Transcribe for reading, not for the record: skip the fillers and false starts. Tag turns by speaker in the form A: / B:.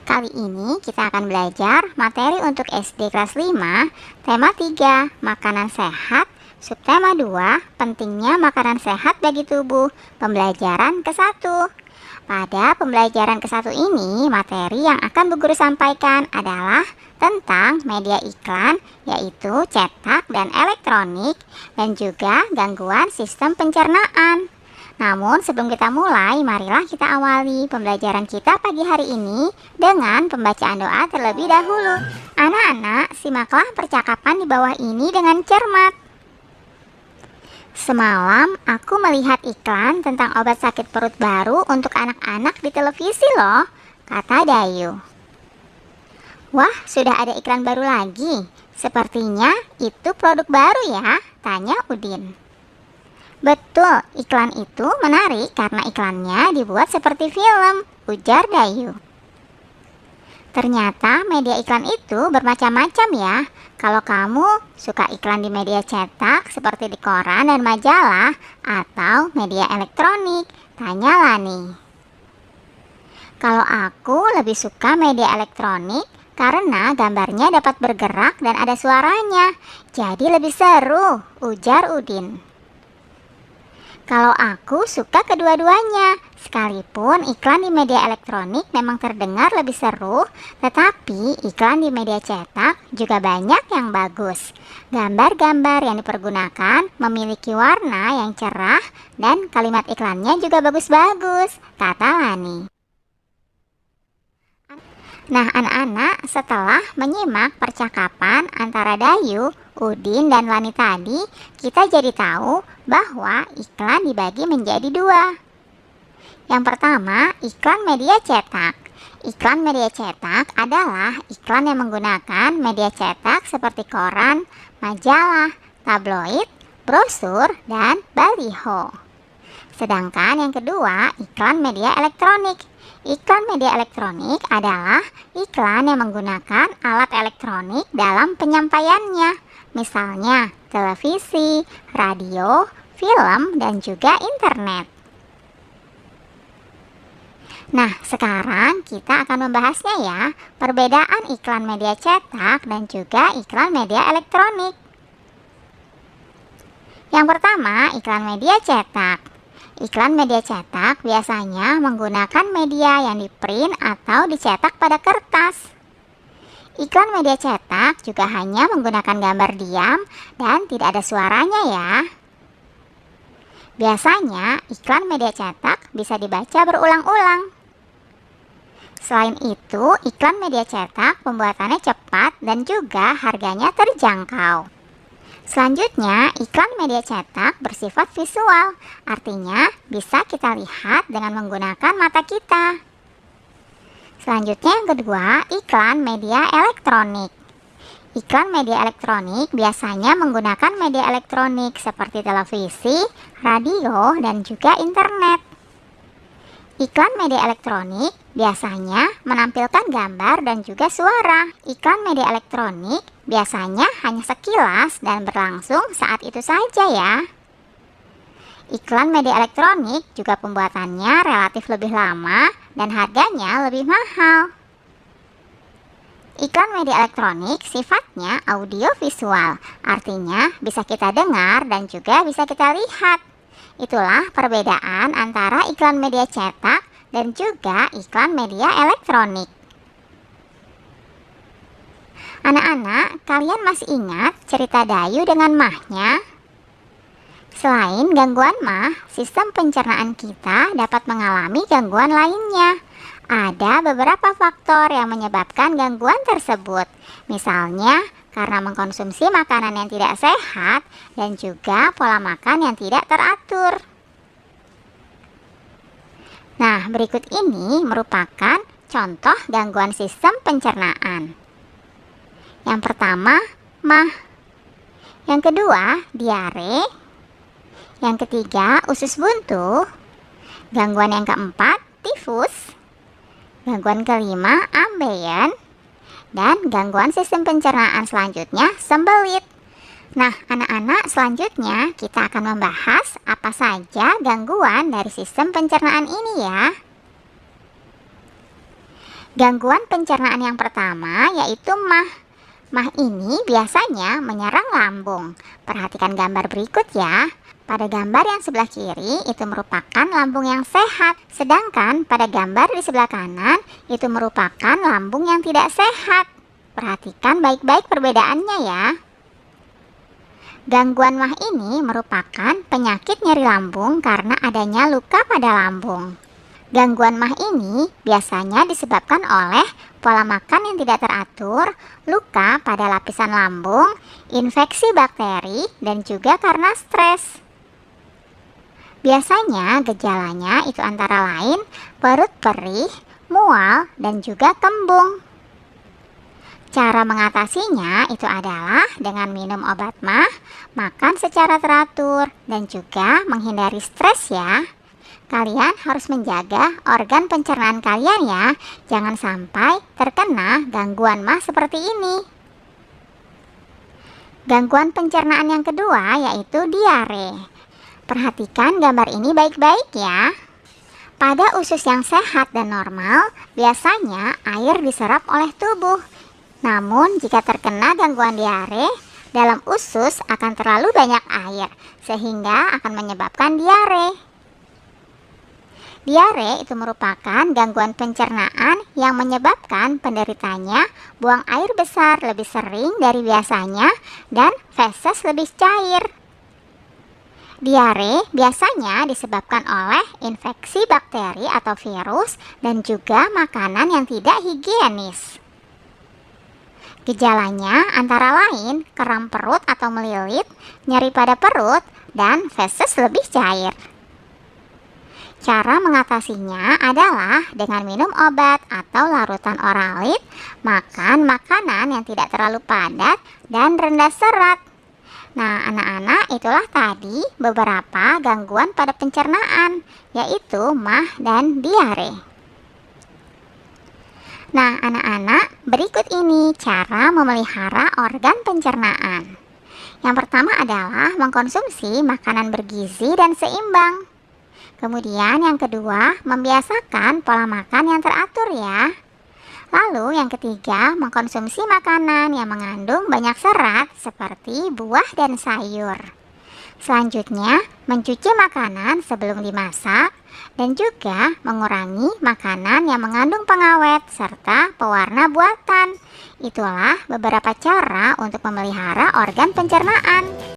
A: Kali ini kita akan belajar materi untuk SD kelas 5, tema 3, makanan sehat, subtema 2, pentingnya makanan sehat bagi tubuh, pembelajaran ke-1. Pada pembelajaran ke-1 ini, materi yang akan Bu Guru sampaikan adalah tentang media iklan, yaitu cetak dan elektronik, dan juga gangguan sistem pencernaan. Namun sebelum kita mulai, marilah kita awali pembelajaran kita pagi hari ini dengan pembacaan doa terlebih dahulu. Anak-anak, simaklah percakapan di bawah ini dengan cermat. Semalam aku melihat iklan tentang obat sakit perut baru untuk anak-anak di televisi loh, kata Dayu. Wah, sudah ada iklan baru lagi. Sepertinya itu produk baru ya, tanya Udin. Betul, iklan itu menarik karena iklannya dibuat seperti film, ujar Dayu. Ternyata media iklan itu bermacam-macam ya. Kalau kamu suka iklan di media cetak seperti di koran dan majalah atau media elektronik, tanya Lani. Kalau aku lebih suka media elektronik karena gambarnya dapat bergerak dan ada suaranya, jadi lebih seru, ujar Udin. Kalau aku suka kedua-duanya, sekalipun iklan di media elektronik memang terdengar lebih seru, tetapi iklan di media cetak juga banyak yang bagus. Gambar-gambar yang dipergunakan memiliki warna yang cerah dan kalimat iklannya juga bagus-bagus, kata Lani. Nah anak-anak, setelah menyimak percakapan antara Dayu, Udin, dan Lani tadi, kita jadi tahu bahwa iklan dibagi menjadi dua. Yang pertama, iklan media cetak. Iklan media cetak adalah iklan yang menggunakan media cetak seperti koran, majalah, tabloid, brosur, dan baliho. Sedangkan yang kedua, iklan media elektronik. Iklan media elektronik adalah iklan yang menggunakan alat elektronik dalam penyampaiannya, misalnya televisi, radio, film, dan juga internet. Nah, sekarang kita akan membahasnya ya, perbedaan iklan media cetak dan juga iklan media elektronik. Yang pertama, iklan media cetak. Iklan media cetak biasanya menggunakan media yang di-print atau dicetak pada kertas. Iklan media cetak juga hanya menggunakan gambar diam dan tidak ada suaranya ya. Biasanya iklan media cetak bisa dibaca berulang-ulang. Selain itu, iklan media cetak pembuatannya cepat dan juga harganya terjangkau. Selanjutnya, iklan media cetak bersifat visual, artinya bisa kita lihat dengan menggunakan mata kita. Selanjutnya yang kedua, iklan media elektronik. Iklan media elektronik biasanya menggunakan media elektronik seperti televisi, radio, dan juga internet. Iklan media elektronik biasanya menampilkan gambar dan juga suara. Iklan media elektronik biasanya hanya sekilas dan berlangsung saat itu saja ya. Iklan media elektronik juga pembuatannya relatif lebih lama dan harganya lebih mahal. Iklan media elektronik sifatnya audiovisual, artinya bisa kita dengar dan juga bisa kita lihat. Itulah perbedaan antara iklan media cetak dan juga iklan media elektronik. Anak-anak, kalian masih ingat cerita Dayu dengan mahnya? Selain gangguan mah, sistem pencernaan kita dapat mengalami gangguan lainnya. Ada beberapa faktor yang menyebabkan gangguan tersebut. Misalnya, karena mengkonsumsi makanan yang tidak sehat dan juga pola makan yang tidak teratur. Nah, berikut ini merupakan contoh gangguan sistem pencernaan. Yang pertama, mah. Yang kedua, diare. Yang ketiga, usus buntu. Gangguan yang keempat, tifus. Gangguan kelima, ambeien. Dan gangguan sistem pencernaan selanjutnya, sembelit. Nah, anak-anak, selanjutnya kita akan membahas apa saja gangguan dari sistem pencernaan ini ya. Gangguan pencernaan yang pertama yaitu MAH. MAH ini biasanya menyerang lambung. Perhatikan gambar berikut ya. Pada gambar yang sebelah kiri itu merupakan lambung yang sehat, sedangkan pada gambar di sebelah kanan itu merupakan lambung yang tidak sehat. Perhatikan baik-baik perbedaannya ya. Gangguan MAH ini merupakan penyakit nyeri lambung karena adanya luka pada lambung. Gangguan MAH ini biasanya disebabkan oleh pola makan yang tidak teratur, luka pada lapisan lambung, infeksi bakteri, dan juga karena stres. Biasanya gejalanya itu antara lain perut perih, mual, dan juga kembung. Cara mengatasinya itu adalah dengan minum obat MAH, makan secara teratur, dan juga menghindari stres ya. Kalian harus menjaga organ pencernaan kalian ya, jangan sampai terkena gangguan MAH seperti ini. Gangguan pencernaan yang kedua yaitu diare. Perhatikan gambar ini baik-baik ya. Pada usus yang sehat dan normal, biasanya air diserap oleh tubuh. Namun jika terkena gangguan diare, dalam usus akan terlalu banyak air, sehingga akan menyebabkan diare. Diare itu merupakan gangguan pencernaan yang menyebabkan penderitanya buang air besar lebih sering dari biasanya dan feses lebih cair. Diare biasanya disebabkan oleh infeksi bakteri atau virus dan juga makanan yang tidak higienis. Gejalanya antara lain kram perut atau melilit, nyeri pada perut, dan feses lebih cair. Cara mengatasinya adalah dengan minum obat atau larutan oralit, makan makanan yang tidak terlalu padat dan rendah serat. Nah, anak-anak, itulah tadi beberapa gangguan pada pencernaan, yaitu MAH dan diare. Nah, anak-anak, berikut ini cara memelihara organ pencernaan. Yang pertama adalah mengkonsumsi makanan bergizi dan seimbang. Kemudian yang kedua, membiasakan pola makan yang teratur ya. Lalu yang ketiga, mengkonsumsi makanan yang mengandung banyak serat seperti buah dan sayur. Selanjutnya, mencuci makanan sebelum dimasak dan juga mengurangi makanan yang mengandung pengawet serta pewarna buatan. Itulah beberapa cara untuk memelihara organ pencernaan.